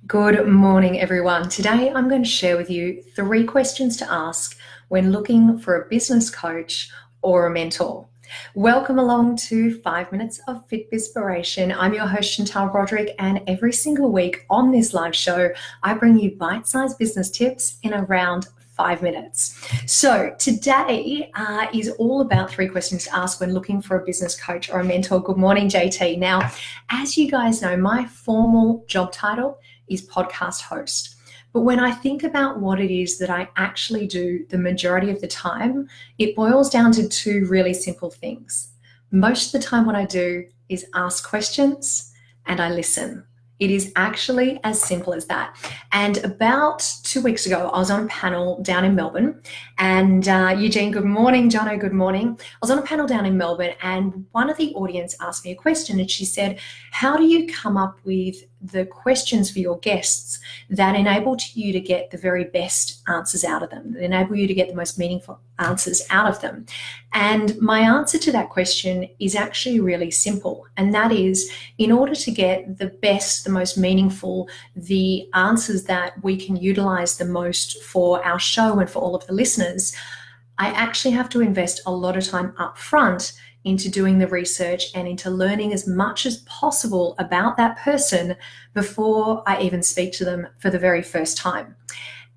Good morning, everyone. Today, I'm going to share with you 3 questions to ask when looking for a business coach or a mentor. Welcome along to 5 Minutes of Fitbizpiration. I'm your host, Chantal Broderick, and every single week on this live show, I bring you bite-sized business tips in around 5 minutes. So today is all about 3 questions to ask when looking for a business coach or a mentor. Good morning, JT. Now, as you guys know, my formal job title is podcast host. But when I think about what it is that I actually do the majority of the time, it boils down to 2 really simple things. Most of the time what I do is ask questions and I listen. It is actually as simple as that. And about 2 weeks ago, I was on a panel down in Melbourne, and Eugene, good morning. Jono, good morning. I was on a panel down in Melbourne, and one of the audience asked me a question, and she said, how do you come up with the questions for your guests that enable you to get the very best answers out of them, that enable you to get the most meaningful answers out of them? And my answer to that question is actually really simple. And that is, in order to get the best, the most meaningful, the answers that we can utilize the most for our show and for all of the listeners, I actually have to invest a lot of time up front into doing the research and into learning as much as possible about that person before I even speak to them for the very first time.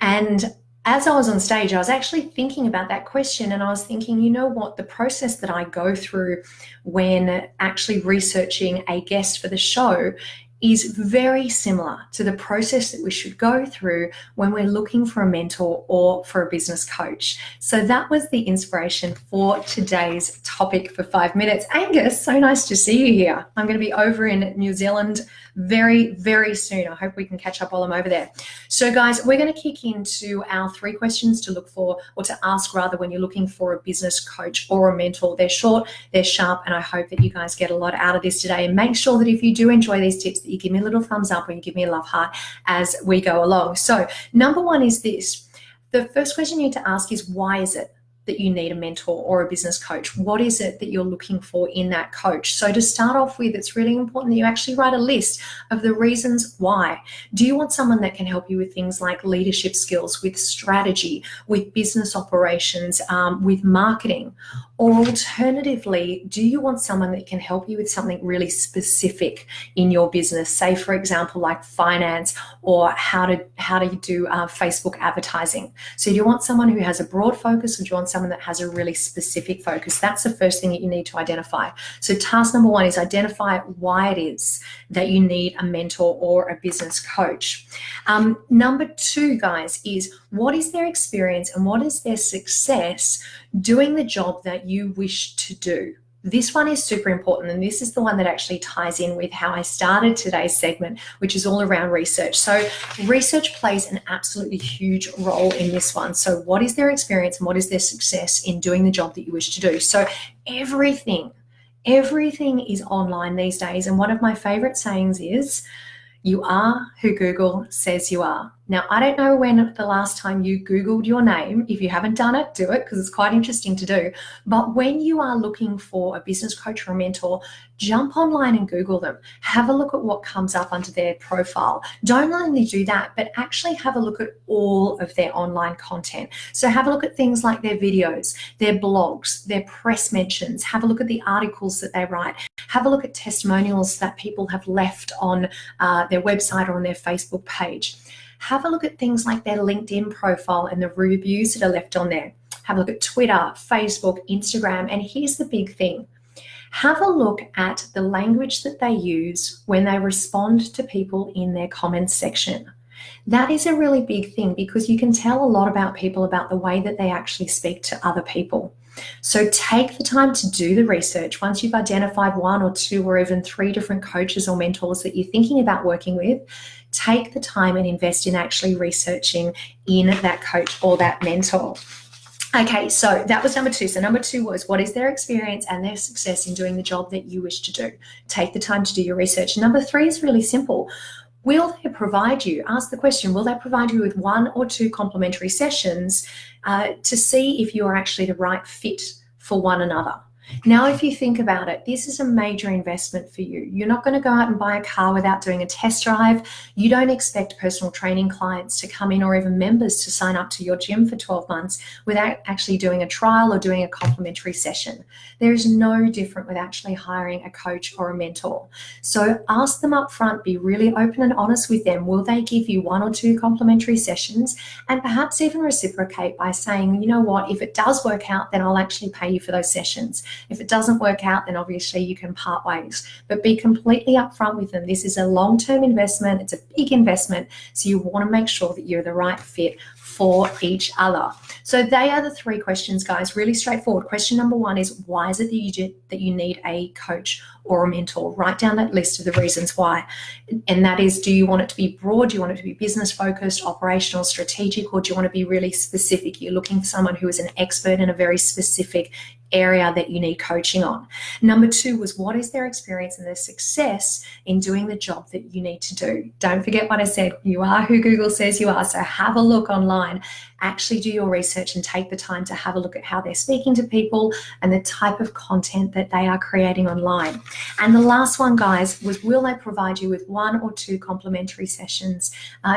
And as I was on stage, I was actually thinking about that question, and I was thinking, you know what, the process that I go through when actually researching a guest for the show is very similar to the process that we should go through when we're looking for a mentor or for a business coach. So that was the inspiration for today's topic for 5 minutes. Angus, so nice to see you here. I'm going to be over in New Zealand very, very soon. I hope we can catch up while I'm over there. So guys, we're going to kick into our 3 questions to look for, or to ask rather, when you're looking for a business coach or a mentor. They're short, they're sharp, and I hope that you guys get a lot out of this today. And make sure that if you do enjoy these tips, that you give me a little thumbs up or you give me a love heart as we go along. So number 1 is this. The first question you need to ask is, why is it that you need a mentor or a business coach? What is it that you're looking for in that coach? So to start off with, it's really important that you actually write a list of the reasons why. Do you want someone that can help you with things like leadership skills, with strategy, with business operations, with marketing? Or alternatively, do you want someone that can help you with something really specific in your business? Say, for example, like finance, or how to do Facebook advertising. So do you want someone who has a broad focus, or do you want someone that has a really specific focus? That's the first thing that you need to identify. So task number 1 is identify why it is that you need a mentor or a business coach. Number 2, guys, is what is their experience and what is their success doing the job that you wish to do? This one is super important, and this is the one that actually ties in with how I started today's segment, which is all around research. So research plays an absolutely huge role in this one. So what is their experience and what is their success in doing the job that you wish to do? So everything is online these days, and one of my favorite sayings is, you are who Google says you are. Now, I don't know when the last time you Googled your name. If you haven't done it, do it, because it's quite interesting to do. But when you are looking for a business coach or a mentor, jump online and Google them. Have a look at what comes up under their profile. Don't only do that, but actually have a look at all of their online content. So have a look at things like their videos, their blogs, their press mentions. Have a look at the articles that they write. Have a look at testimonials that people have left on their website or on their Facebook page. Have a look at things like their LinkedIn profile and the reviews that are left on there. Have a look at Twitter, Facebook, Instagram. And here's the big thing. Have a look at the language that they use when they respond to people in their comments section. That is a really big thing, because you can tell a lot about people about the way that they actually speak to other people. So take the time to do the research. Once you've identified 1 or 2 or even 3 different coaches or mentors that you're thinking about working with, take the time and invest in actually researching in that coach or that mentor. Okay, so that was number 2. So number 2 was, what is their experience and their success in doing the job that you wish to do? Take the time to do your research. Number 3 is really simple. Will they provide you, ask the question, will they provide you with 1 or 2 complimentary sessions to see if you are actually the right fit for one another? Now, if you think about it, this is a major investment for you. You're not going to go out and buy a car without doing a test drive. You don't expect personal training clients to come in or even members to sign up to your gym for 12 months without actually doing a trial or doing a complimentary session. There is no different with actually hiring a coach or a mentor. So ask them up front, be really open and honest with them. Will they give you 1 or 2 complimentary sessions? And perhaps even reciprocate by saying, you know what, if it does work out, then I'll actually pay you for those sessions. If it doesn't work out, then obviously you can part ways, but be completely upfront with them. This is a long-term investment. It's a big investment. So you want to make sure that you're the right fit for each other. So they are the 3 questions, guys, really straightforward. Question number 1 is, why is it that you need a coach or a mentor? Write down that list of the reasons why. And that is, do you want it to be broad? Do you want it to be business focused, operational, strategic, or do you want to be really specific? You're looking for someone who is an expert in a very specific area that you need coaching on. Number 2 was, what is their experience and their success in doing the job that you need to do? Don't forget what I said. You are who Google says you are. So have a look online, actually do your research and take the time to have a look at how they're speaking to people and the type of content that they are creating online. And the last one, guys, was, will they provide you with 1 or 2 complimentary sessions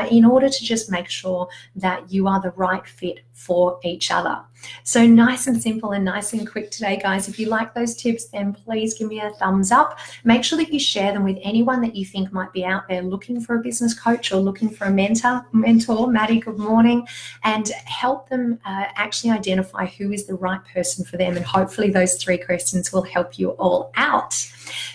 in order to just make sure that you are the right fit for each other? So nice and simple and nice and quick today, guys. If you like those tips, then please give me a thumbs up. Make sure that you share them with anyone that you think might be out there looking for a business coach or looking for a mentor. Maddie, good morning. And help them actually identify who is the right person for them. And hopefully those 3 questions will help you all out.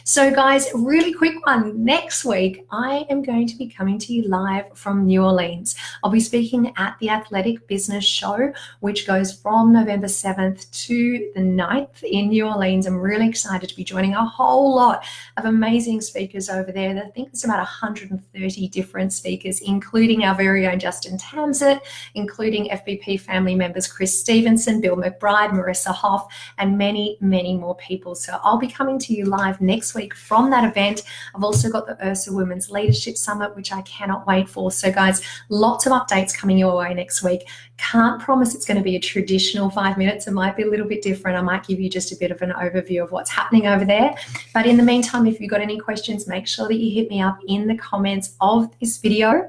So guys, really quick one. Next week, I am going to be coming to you live from New Orleans. I'll be speaking at the Athletic Business Show, which goes from November 7th to the 9th in New Orleans. I'm really excited to be joining a whole lot of amazing speakers over there. I think there's about 130 different speakers, including our very own Justin Tamsett, including FBP family members Chris Stevenson, Bill McBride, Marissa Hoff, and many, many more people. So I'll be coming to you live next week from that event. I've also got the Ursa Women's Leadership Summit, which I cannot wait for. So guys, lots of updates coming your way next week. Can't promise it's going to be a traditional 5 minutes. It might be a little bit different. I might give you just a bit of an overview of what's happening over there. But in the meantime, if you've got any questions, make sure that you hit me up in the comments of this video.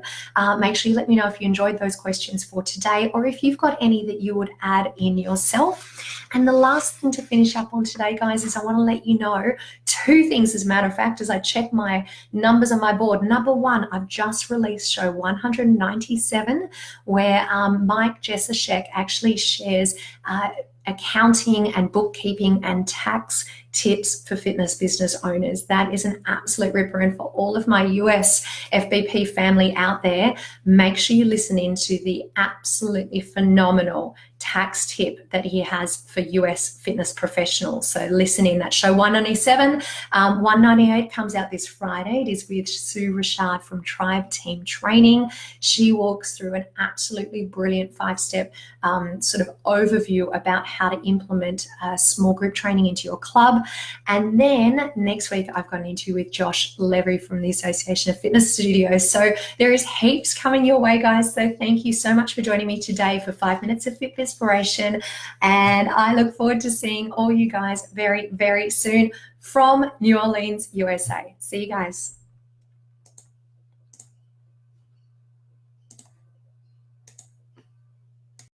Make sure you let me know if you enjoyed those questions for today, or if you've got any that you would add in yourself. And the last thing to finish up on today, guys, is I want to let you know 2 things, as a matter of fact, as I check my numbers on my board. Number 1, I've just released show 197, where Mike Jesaszek actually shares accounting and bookkeeping and tax tips for fitness business owners. That is an absolute ripper. And for all of my US FBP family out there, make sure you listen into the absolutely phenomenal tax tip that he has for US fitness professionals. So listen in. That show 197. 198 comes out this Friday. It is with Sue Richard from Tribe Team Training. She walks through an absolutely brilliant 5-step sort of overview about how to implement small group training into your club. And then next week, I've got an interview with Josh Levy from the Association of Fitness Studios. So there is heaps coming your way, guys. So thank you so much for joining me today for 5 Minutes of Fitbizpiration. And I look forward to seeing all you guys very, very soon from New Orleans, USA. See you guys.